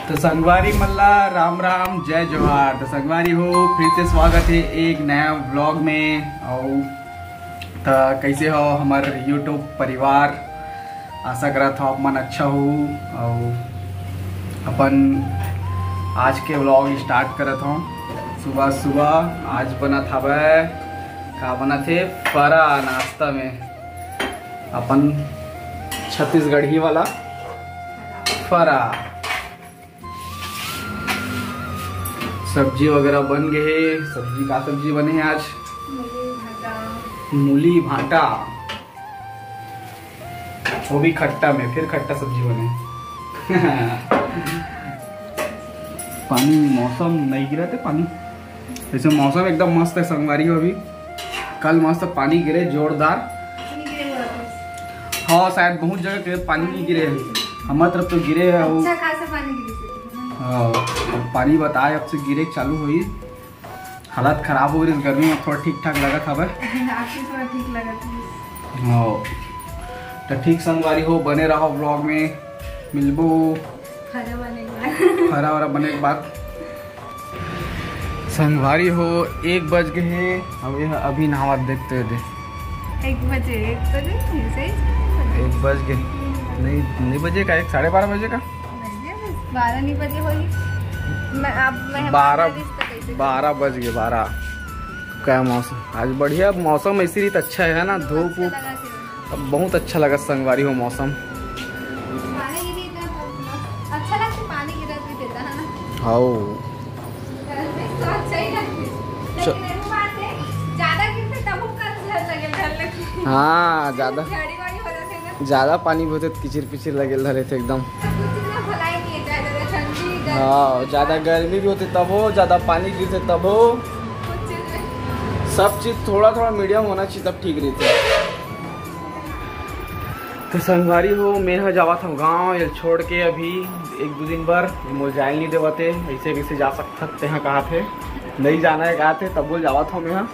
तो संगवारी मल्ला राम राम जय जोहार। तो संगवारी हो फिर से स्वागत है एक नया व्लॉग में। और तो कैसे हो हमार यूट्यूब परिवार, आशा करत हो मन अच्छा हो। और अपन आज के व्लॉग स्टार्ट करत हो। सुबह सुबह आज बना था का बना थे फरा नाश्ता में, अपन छत्तीसगढ़ी वाला फरा। सब्जी वगैरह बन गए। सब्जी का सब्जी बने हैं आज मूली भाटा, वो भी खट्टा में, फिर खट्टा सब्जी बने। पानी मौसम नहीं गिरा थे पानी, ऐसे मौसम एकदम मस्त है संगवारी हो। अभी कल मस्त पानी गिरे जोरदार। हाँ शायद बहुत जगह पानी नहीं गिरे, हमारे तरफ तो गिरे है। अच्छा खासा पानी गिरे। हाँ पानी बताए अब से गिरे चालू हुई। हालत खराब हो रही इस गर्मी में, थोड़ा ठीक ठाक लगा था भाई। थोड़ा ठीक लगा था। हाँ तो ठीक संगवारी हो, बने रहो ब्लॉग में, मिलबो हरा वरा बने के बाद। संगवारी हो 1 बज गए। अब यह अभी नहावा देखते दे 1 बजे 1 बज गए। नहीं बजे का, 12:30 बजे का, 12 नहीं बजे होगी। 12 बज गए। 12 क्या मौसम आज बढ़िया मौसम, ऐसी रीत अच्छा है ना। धूप अब बहुत अच्छा लगा संगवारी हो मौसम। अच्छा लगता पानी गिरा देता है ना। हाँ हाँ ज्यादा पानी होते किचिर पिचिर लगे रहे थे एकदम। हाँ ज्यादा गर्मी भी होती तब हो, ज्यादा पानी गिरते तब हो। सब चीज थोड़ा थोड़ा मीडियम होना चाहिए तब ठीक रहते। तो संगवारी हो मैं जावा था गाँव ये छोड़ के। अभी 1-2 दिन पर मोल जाए नहीं देवते, ऐसे कैसे जा सकते हैं। कहा थे नहीं जाना है, कहा थे तब बोल जावा था मैं।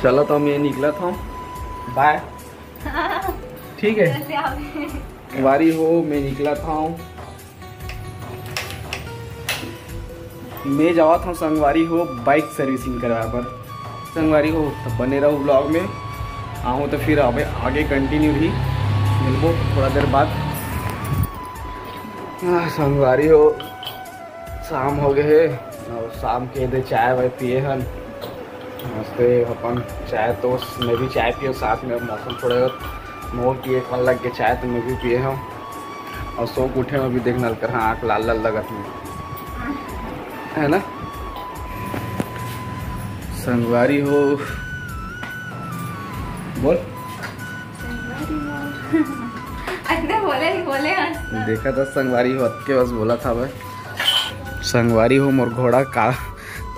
चलो तो मैं निकला था, बाय। ठीक है वारी हो मैं निकला था। मैं जावा था संगवारी हो बाइक सर्विसिंग करवा पर। संगवारी हो तब बने रहो ब्लॉग में। आऊँ तो फिर अब आगे कंटिन्यू भी मिलबो थोड़ा देर बाद। संगवारी हो शाम हो गए और शाम के दे चाय वाय पिए हन मस्त अपन। चाय तो मैं भी चाय पिए साथ में। मौसम थोड़ा मोर की 1 मन लग के चाय तो मैं भी पिए हूँ। और सो उठे में भी देख नल कर, हाँ आँख लाल लाल लगत है ना। संगवारी हो बोल बोले देखा था संगवारी हो के बस बोला था भाई। संगवारी हो मोर घोड़ा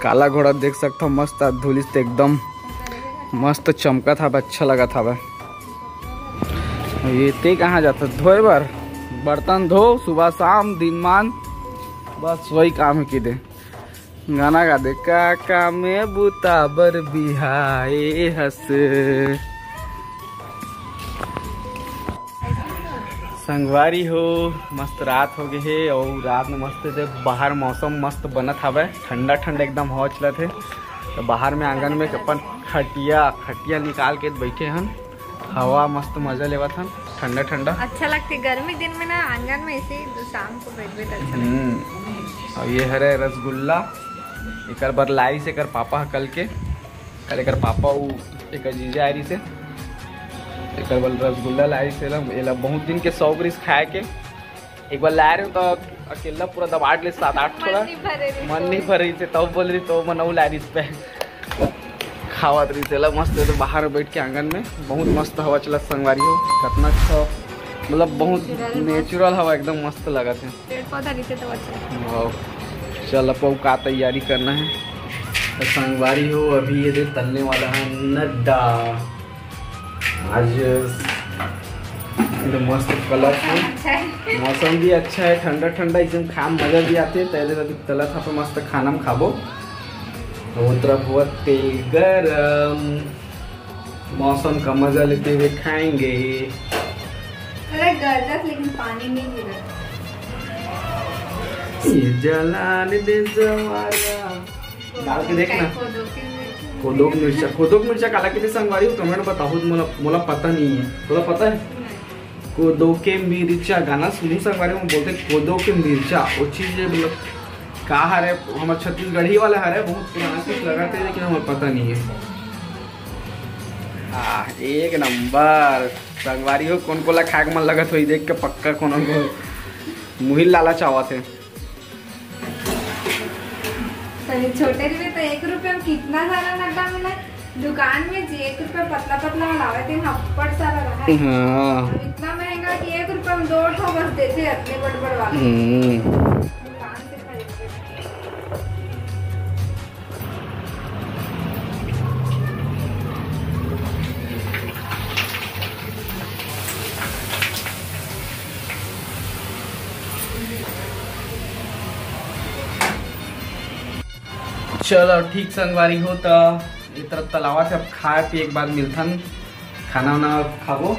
काला घोड़ा देख सकता हूँ, मस्त धूलिस एकदम मस्त चमका था, अच्छा लगा था भाई। ये ते कहाँ जाता धोए बार बर्तन धो सुबह शाम दिन मान, बस वही काम है कि दे। गाना गा दे काका में बुताबर बिहाए हस। संगवारी हो मस्त रात हो गई है और रात में मस्त थे बाहर मौसम मस्त बना था भाई। ठंडा ठंडा एकदम हवा चला थे। तो बाहर में आंगन में अपन खटिया निकाल के बैठे हन, हवा मस्त मजा लेवा था ठंडा ठंडा। अच्छा लगती गर्मी दिन में ना आंगन में ऐसे शाम को बैठ अच्छा लगता। और ये हरे रसगुल्ला एक बार लाई से कर पापा कल एक पापा एक जीजा आरी से एक बार रसगुल्ला लाई से ला बहुत दिन के शौक रिस खाए के। एक बार ला रहे हो तो अकेला पूरा दबाड़ ले 7-8 थोड़ा मन नहीं भर रही थे तब बोल रही तो मनऊ ला रही पे खावत रही थे मस्त। तो बाहर बैठ के आंगन में बहुत मस्त हवा चला संगवारी हो। कितना अच्छा मतलब बहुत नेचुरल हवा एकदम मस्त लगा थे। पेड़ पौधा नीचे तो अच्छा। चल अब का तैयारी करना है। तो संगवारी हो अभी ये तलने वाला है नड्डा। आज तो मस्त कलरफुल मौसम भी अच्छा है, ठंडा ठंडा एकदम खा मजा भी आते है। पहले अभी तला था तो मस्त खाना में खाबो। तो तरफ हुआ तेल गरम, मौसम का मजा लेते हुए खाएंगे। अरे गरज लेकिन पानी नहीं गिरा। ये जलान दे जवारा डाल के देखना। खोदोक मिर्चा काला किती संगवारी हो कमेंट बताओ। मला पता नहीं है, थोड़ा पता है? कोदो के मिर्चा गाना सुनू संगवारी में बोलते कोदो के मिर्चा। वो चीज मतलब का हरे हमारे छत्तीसगढ़ी वाला हरे बहुत पुराना चीज लगाते हैं लेकिन हमें पता नहीं है। एक नंबर संगवारी हो। कौन कोला खाए मन लगत हो देख के पक्का कौन को मुहिल लाला चावा थे। छोटे में तो 1 रुपए में कितना सारा नड्डा मिला। दुकान में 1 रुपए पतला पतला लावे थे हप्पड़ सारा रहा है। हाँ। इतना महंगा कि 1 रुपए में 2 ठो बस देते इतने बड़ वाले। दुकान से खरीदते। चलो ठीक संगवारी हो तो इतर तलावा से अब खाए पिए एक बार मिलथन खाना वाना खाबो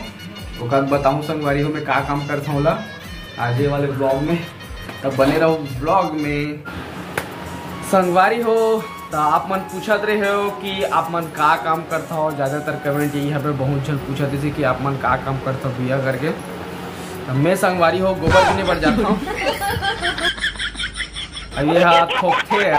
ओकर बताऊँ संगवारी हो मैं का काम करता हूँ आज वाले ब्लॉग में। तब बने रहो ब्लॉग में संगवारी हो। तो आप मन पूछत रहे हो कि आप मन का काम करता हो। ज़्यादातर कमेंट यही है बहुत जन पूछते थे कि आप मन का काम करता हो भैया करके। तो मैं संगवारी हो गोबर भी नहीं बढ़ जाता हूँ। अब ये हाथ थोकते है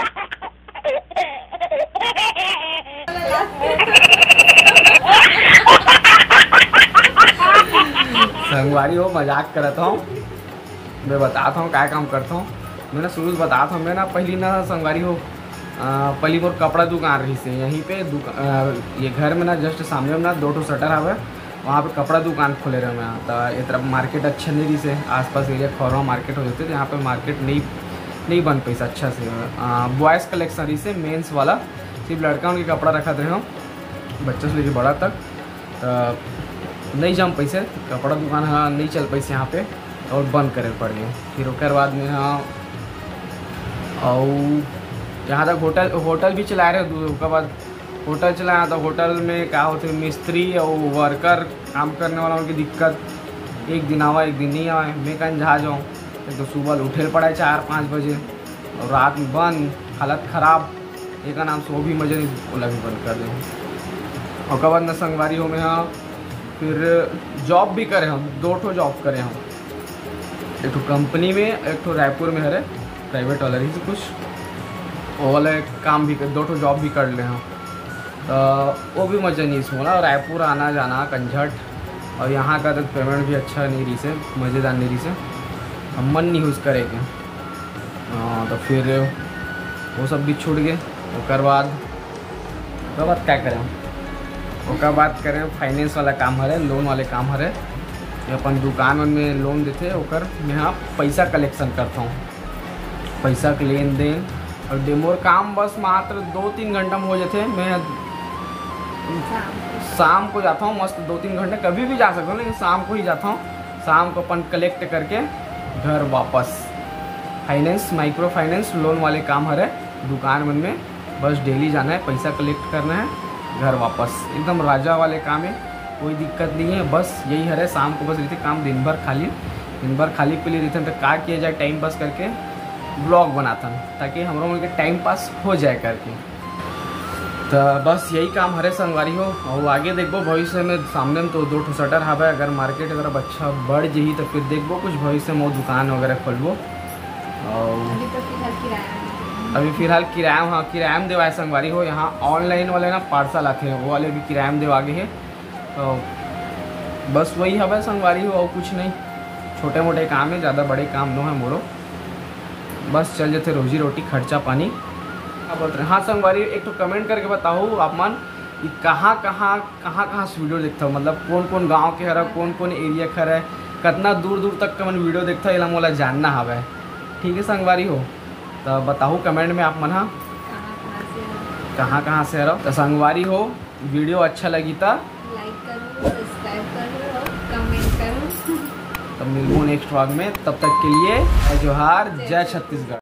संगवारी हो मजाक करता हूँ। मैं बताता हूँ क्या काम करता हूँ। मैं ना शुरू से बताता हूँ। मैं ना पहली ना संगवारी हो पहली मोर कपड़ा दुकान रही से यहीं पे ये घर में ना जस्ट सामने में ना 2 ठो शटर हवे वहाँ पे कपड़ा दुकान खोले रहे मैं। तो ये तरफ मार्केट अच्छा नहीं रही से आसपास एरिया खौरवा मार्केट हो जाते थे। यहाँ पे मार्केट नहीं बन पैसा अच्छा से। बॉयज़ कलेक्शन रही से मेंस वाला सिर्फ लड़का उनके कपड़ा रखा थे हम बच्चों से लेके बड़ा तक। नहीं जम पैसे कपड़ा दुकान हाँ नहीं चल पैसे यहाँ पे और बंद करे पड़ गए। फिर उसके बाद में हाँ और यहाँ तक होटल भी चला रहे। उसके बाद होटल चलाया तो होटल में क्या होते मिस्त्री और वर्कर काम करने वाला उनकी दिक्कत। एक दिन आवा एक दिन नहीं आवा। मैं कहीं जहाँ जाऊँ तो सुबह उठे पड़ा है 4-5 बजे और रात में बंद हालत ख़राब। एक का नाम से वो भी मजे नहीं ओला भी बंद कर दें। और बाद न संगवारी हो में हाँ फिर जॉब भी करे हम 2 ठो जॉब करे हम। एक ठो कंपनी में एक ठो रायपुर में है प्राइवेट वाला रही से कुछ वो वाला काम भी 2 ठो जॉब भी कर ले हम। तो वो भी मज़ा नहीं इसमें ना रायपुर आना जाना कंझट और यहाँ का तो पेमेंट भी अच्छा नहीं रही से मज़ेदार नहीं रही से हम मन नहीं यूज़ करेंगे। तो फिर वो सब भी छूट गए। उसके बाद क्या करें उसका बात करें फाइनेंस वाला काम हरे लोन वाले काम हरे। अपन दुकान में लोन देते ओकर मैं यहाँ पैसा कलेक्शन करता हूँ। पैसा के लेन देन और डेमोर काम बस मात्र 2-3 घंटा में हो जाते। मैं शाम को जाता हूँ मस्त 2-3 घंटे कभी भी जा सकता हूँ लेकिन शाम को ही जाता हूँ। शाम को अपन कलेक्ट करके घर वापस। फाइनेंस माइक्रो फाइनेंस लोन वाले काम हरे दुकान में बस डेली जाना है पैसा कलेक्ट करना है घर वापस। एकदम राजा वाले काम है कोई दिक्कत नहीं है। बस यही है शाम को बस रहती काम दिन भर खाली पे लिए रहते तो का किया जाए टाइम पास करके ब्लॉग बनाता ताकि हम लोगों के टाइम पास हो जाए करके। तो बस यही काम हरे संगवारी हो। और आगे देखो भविष्य में सामने में तो 2 ठो शटर हवा अगर मार्केट अगर अच्छा बढ़ जाही तो फिर देखो कुछ भविष्य में वो दुकान वगैरह खोलबो। और अभी फिलहाल किराया हाँ किराया में देवा है संगवारी हो। यहाँ ऑनलाइन वाले ना पार्सल आते हैं वो वाले भी किराया में देवा आगे है। तो बस वही हवा संगवारी हो और कुछ नहीं। छोटे मोटे काम है ज़्यादा बड़े काम नो है मोरो। बस चल जाते रोजी रोटी खर्चा पानी। क्या बोलते हैं हाँ संगवारी एक तो कमेंट करके बताओ आप मन कहाँ से वीडियो देखता हो। मतलब कौन गाँव के हरा कौन एरिया खर है कितना दूर तक का मन वीडियो देखता है मोला जानना हवा। ठीक है संगवारी हो तो बताओ कमेंट में आप मन कहाँ से रहो। तो संगवारी हो वीडियो अच्छा लगी तो लाइक करो सब्सक्राइब करो और कमेंट करो। तब मिलूँ नेक्स्ट व्लॉग में। तब तक के लिए जय जोहार जय छत्तीसगढ़।